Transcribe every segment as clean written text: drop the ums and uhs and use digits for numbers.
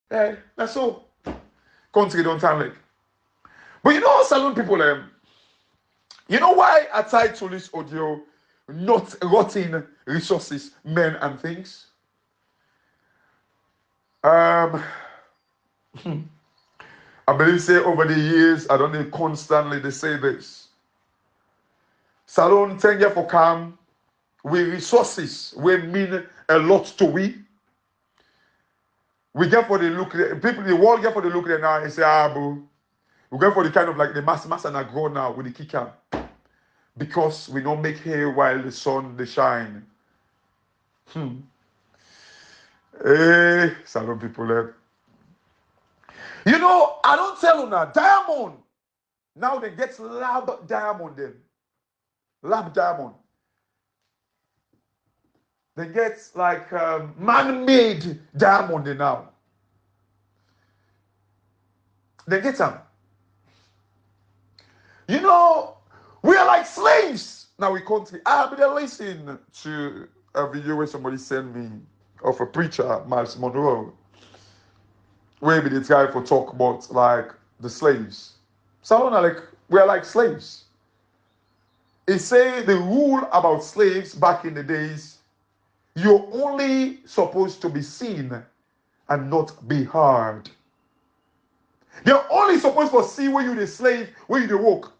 That's all. Country don't turn like. But you know, salon people, you know why I title this audio not rotting resources, men and things? Um, I believe say over the years, I don't know constantly they say this. Salon 10 years for come with resources we mean a lot to we. We get for the look people the world get for the look there now and say, ah boo. We get for the kind of like the mass and I grow now with the kicker. Because we don't make hay while the sun they shine. Salon people. You know, I don't tell you now, diamond. Now they get lab diamond then. Lab diamond. They get like man-made diamond then now. They get them. You know, we are like slaves. Now we country. I've been listening to a video where somebody sent me of a preacher, Miles Monroe, where we try for talk about like the slaves. Some are like we are like slaves. It say the rule about slaves back in the days, you're only supposed to be seen and not be heard. They're only supposed to see where you the slave, where you the work.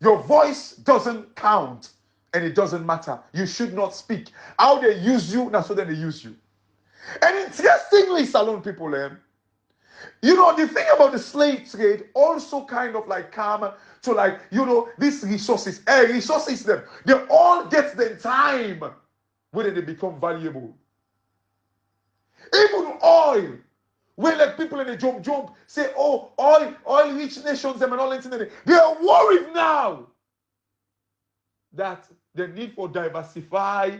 Your voice doesn't count and it doesn't matter. You should not speak. How they use you, now so then they use you. And interestingly, salon people, you know, the thing about the slave trade also kind of like come to like, you know, these resources, resources them. They all get the time when they become valuable. Even oil. When like people in the jump say, oh, oil rich nations them and all that. They are worried now that the need for diversify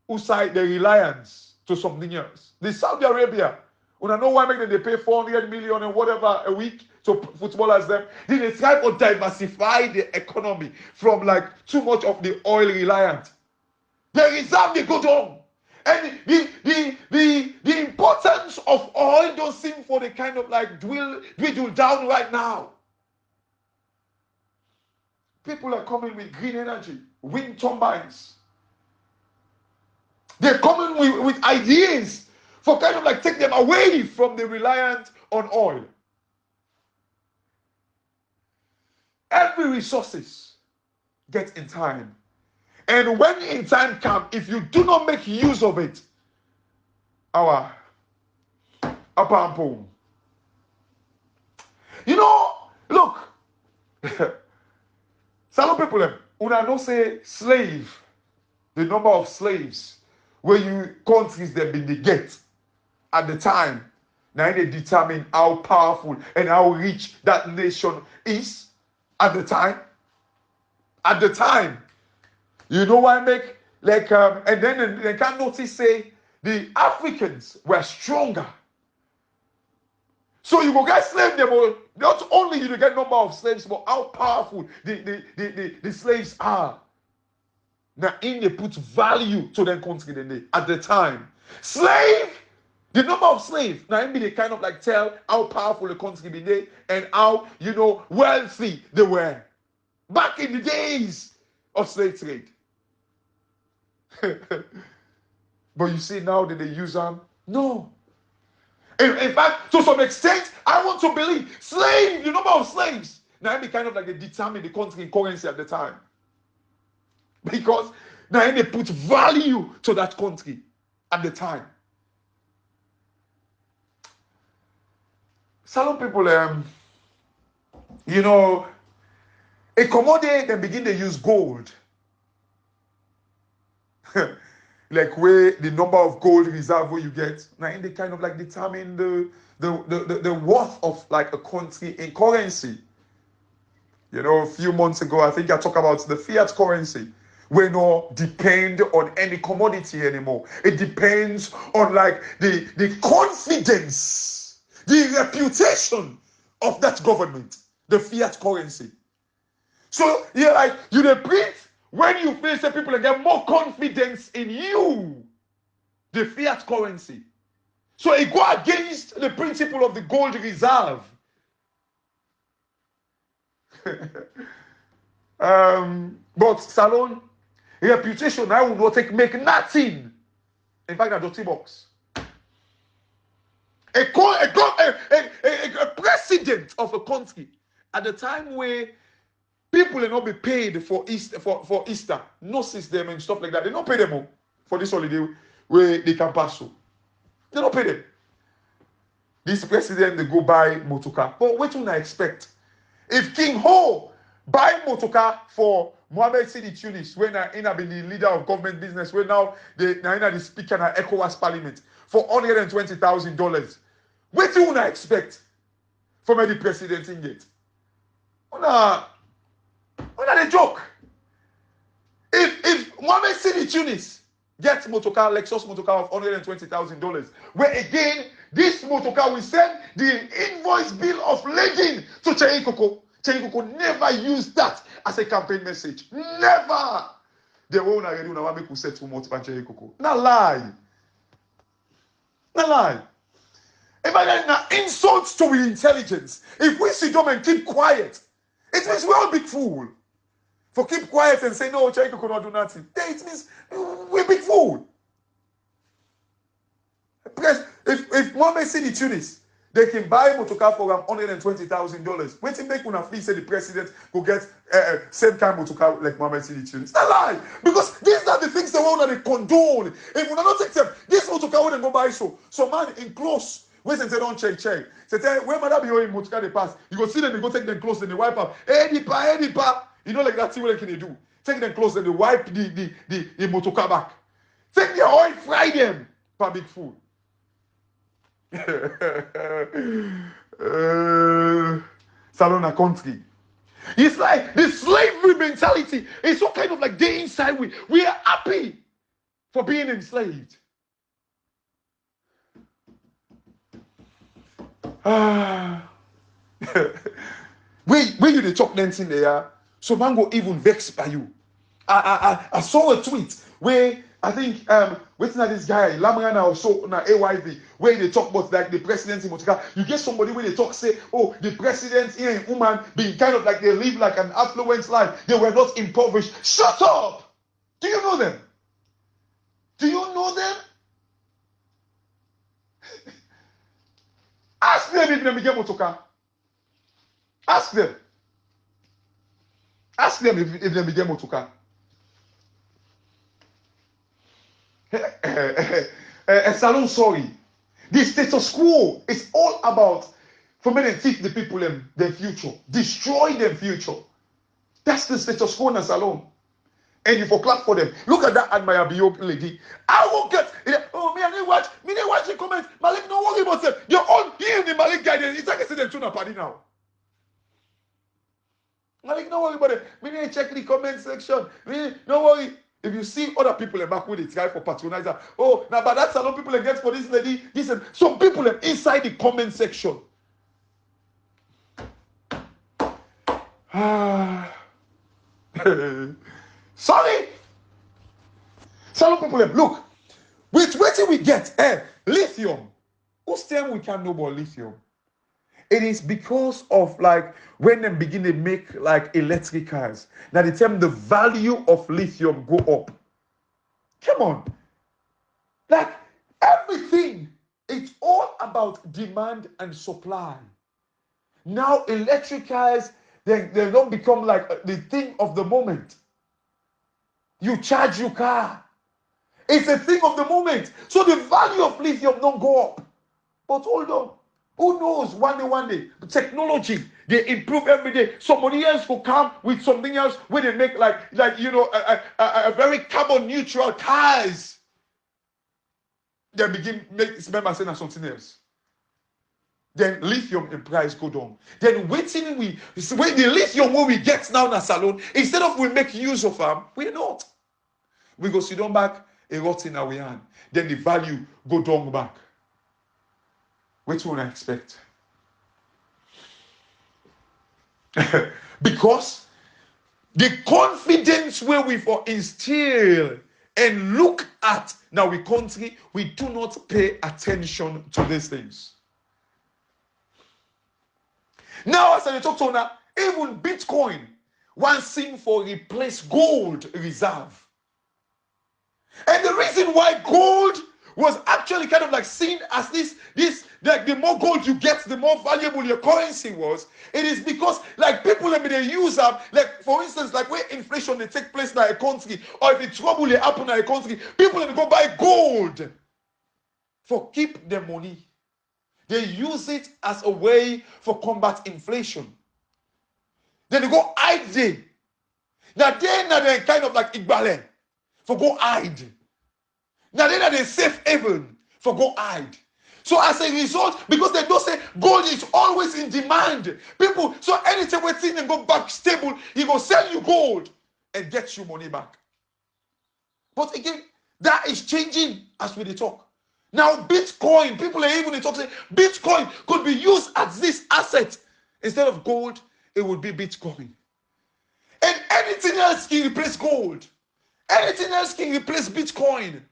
outside the reliance to something else. The Saudi Arabia, when I know why make them they pay 400 million and whatever a week to footballers them, they try to diversify the economy from like too much of the oil reliant. They reserve the good home. And the importance of oil don't seem for the kind of like dwindle down right now. People are coming with green energy, wind turbines. They're coming with ideas for kind of like take them away from the reliance on oil. Every resources get in time. And when in time comes, if you do not make use of it, our upper. You know, look, some people, una don't say slave, the number of slaves where you countries that been they get at the time. Now they determine how powerful and how rich that nation is at the time. At the time. You know why I make like and then they can notice say the Africans were stronger. So you go get slave them, not only you get number of slaves, but how powerful the slaves are. Now in they put value to their country at the time. Slave, the number of slaves, now in they kind of like tell how powerful the country be there and how, you know, wealthy they were. Back in the days of slave trade. But you see now that they use them? No. In fact, to some extent, I want to believe slaves, the number of slaves, now they kind of like they determine the country currency at the time. Because now they put value to that country at the time. Some people, you know, a commodity, they begin to use gold. Like where the number of gold reserve where you get now they kind of like determine the worth of like a country in currency. You know, a few months ago I think I talked about the fiat currency. We don't depend on any commodity anymore. It depends on like the confidence, the reputation of that government, the fiat currency. So you're like you the print. When you feel say people get more confidence in you, the fiat currency. So it go against the principle of the gold reserve. But salon reputation, I will not make nothing. In fact, a dirty box. A president of a country at the time where people will not be paid for Easter, nurses them and stuff like that. They don't pay them for this holiday where they can pass through. They don't pay them. This president they go buy motorcar. But what do I expect? If King Ho buy motorcar for Mohammed Sidi Tunis, when I been the leader of government business, when now the speaker in ECOWAS parliament for $120,000, what do I expect from the president in it? Una the joke. If Mohammed Sidi Tunis gets motorcar, Lexus motorcar of $120,000, where again this motorcar will send the invoice bill of lading to Cheyi Koko. Cheyi Koko never used that as a campaign message. Never. The one already want to make set too much about Cheyi Koko. Not lie. Not lie. If I get insults to the intelligence, if we sit down and keep quiet, it means we're all big fool. For keep quiet and say no, Cheyi Koko not do nothing. Then it means we're big fool. Because if Mohammed Sidi Tunis, they can buy motorcar for $120,000. When they make una flee, say the president go get same kind of motorcar like Mohammed Sidi Tunis. That's a lie. Because these are the things they want to condone. If we not accept this motorcar, we go buy so man in close. When they don't check. Say when mother be owing motorcar they pass, you go see them, they go take them close, then they wipe up. Hey, pa. You know like that thing what can they do? Take them close, then they wipe the motorcar back. Take their oil, fry them. Pa big fool. Salona country. It's like the slavery mentality. It's so kind of like they inside we are happy for being enslaved. When you the talk dancing there, so man go even vex by you. I saw a tweet where I think waiting at this guy Lamrana or so na AYV where they talk about like the president in Motika. You get somebody where they talk say, oh, the president here in Oman being kind of like they live like an affluent life. They were not impoverished. Shut up! Do you know them? Do you know them? Ask them if they get Motoka. Ask them. Ask them if they get Motoka. Salon, sorry. The status quo is all about for men and teach the people their future, destroy their future. That's the status quo in Salon. And you for clap for them. Look at that admire Bio lady. I won't get oh me, I didn't watch the comments. Malik, don't worry about them. You're all here the Malik guidance. It's like I said them tuna party now. Malik, don't worry about it. Me didn't check the comment section. Don't worry. If you see other people back with it, try for patronizer. Oh, now but that's a lot of people against for this lady. Listen, some people are inside the comment section. Sorry. Some people look. Wait till we get lithium. Whose term we can't know about lithium? It is because of like when they begin to make like electric cars. Now the time the value of lithium go up. Come on. Like everything, it's all about demand and supply. Now electric cars, they don't become like the thing of the moment. You charge your car. It's a thing of the moment. So the value of lithium don't go up. But hold on. Who knows? One day, technology, they improve every day. Somebody else will come with something else where they make like you know, a very carbon neutral cars. They begin make remember saying something else. Then lithium in price go down. Then when the lithium when we get now in a salon, instead of we make use of them, we not. We go sit down back, a rot in our hand. Then the value go down back. What would I expect? Because the confidence where we for instill And look at now we country, we do not pay attention to these things. Now, as I talk to now, even Bitcoin, one thing for replace gold reserve. And the reason why gold was actually kind of like seen as this, like the more gold you get, the more valuable your currency was. It is because like people that they use up, like for instance, like where inflation they take place in a country, or if the trouble they happen in a country, people that go buy gold for keep their money. They use it as a way for combat inflation. Then they go hide there. Now they kind of like Igbale for go hide. Now they safe haven for go hide. So as a result, because they don't say gold is always in demand, people, so anytime we think and go back stable, he go sell you gold and get you money back. But again, that is changing as we talk. Now Bitcoin, people are even talking, Bitcoin could be used as this asset. Instead of gold, it would be Bitcoin. And anything else can replace gold. Anything else can replace Bitcoin.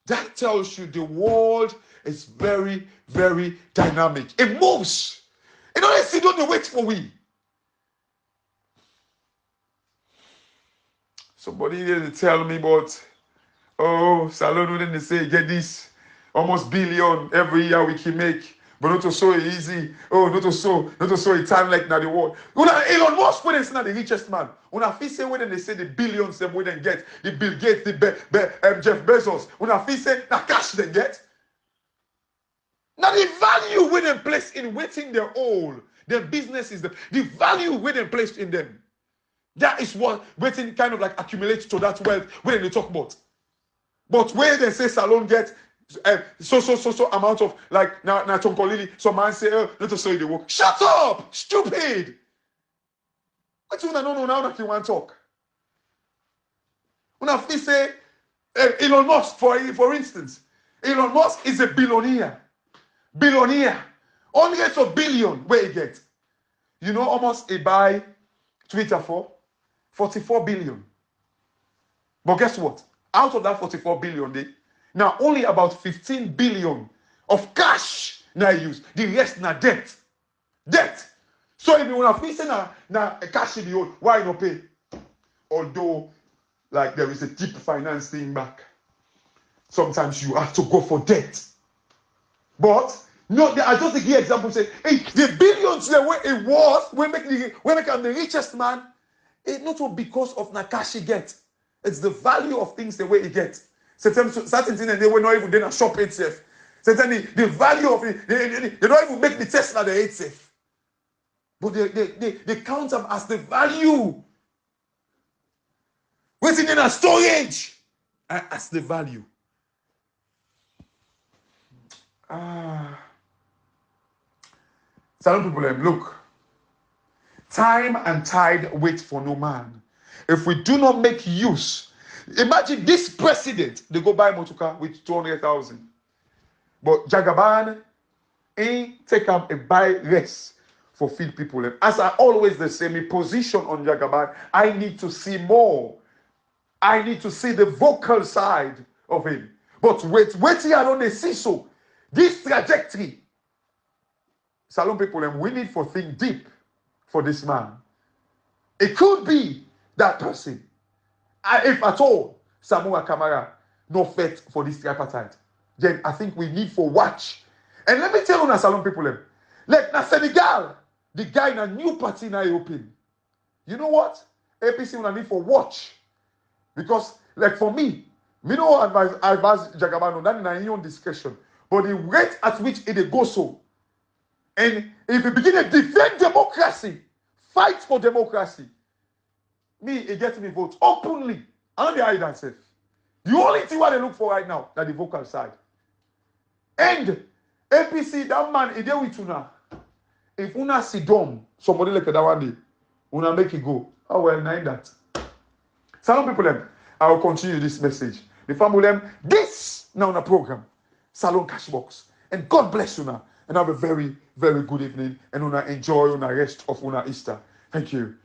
That tells you the world is very, very dynamic. It moves. You know, they don't wait for we. Somebody didn't tell me about, oh, salone, then they say, get this, almost billion every year we can make. But not to so easy. Oh, not to so a time like now the world. Elon Musk, when it's not the richest man. When I feel say when they say the billions them we then get, the Bill Gates, the Jeff Bezos. When I feel say the cash they get. Now the value when they place in waiting their all, their business is the value when they placed in them. That is what waiting kind of like accumulates to that wealth when they talk about. But when they say salon get so amount of like now Tonkolili, some man say, oh, not to say the work. Shut up, stupid. What you know now that you want to talk? When I feel say Elon Musk, for instance, Elon Musk is a billionaire. Hundreds of billion where he get. You know, almost he buy Twitter for 44 billion. But guess what? Out of that 44 billion, now only about 15 billion of cash now use. The rest now debt. Debt. So if you want to say now cash in the old, why not pay? Although like there is a deep financing back. Sometimes you have to go for debt. But no, I just give example say, hey, the billions the way it was when make I'm the richest man, it's not because of the cash he get. It's the value of things the way he gets. Certain things they were not even then shop itself. Certain the value of it, they don't even make the Tesla the itself. But they count them as the value. Waiting in a storage as the value. Some people look. Time and tide wait for no man. If we do not make use, imagine this president, they go buy motorcar with 200,000. But Jagaban ain't take up a buy less for feed people. As I always say, my position on Jagaban, I need to see more. I need to see the vocal side of him. But wait here, I don't see so. This trajectory, salon people, we need to think deep for this man. It could be that person. If at all, Samoa Kamara no fit for this tripartite, then I think we need for watch. And let me tell you, salon people, like na Senegal, the guy in a new party now open. You know what? APC will need for watch. Because, like for me no advise Jagabano, that is your own discussion. But the rate at which it goes so, and if you begin to defend democracy, fight for democracy, it gets me vote openly. I don't hide that safe. The only thing what they look for right now is the vocal side. And APC, that man, is there with you now. If una see dumb, somebody like that one day, una make it go. Oh well, nine that. Some people, I will continue this message. The family, this now on a program, Salon Cashbox. And God bless you now. And have a very, very good evening. And una enjoy una rest of una Easter. Thank you.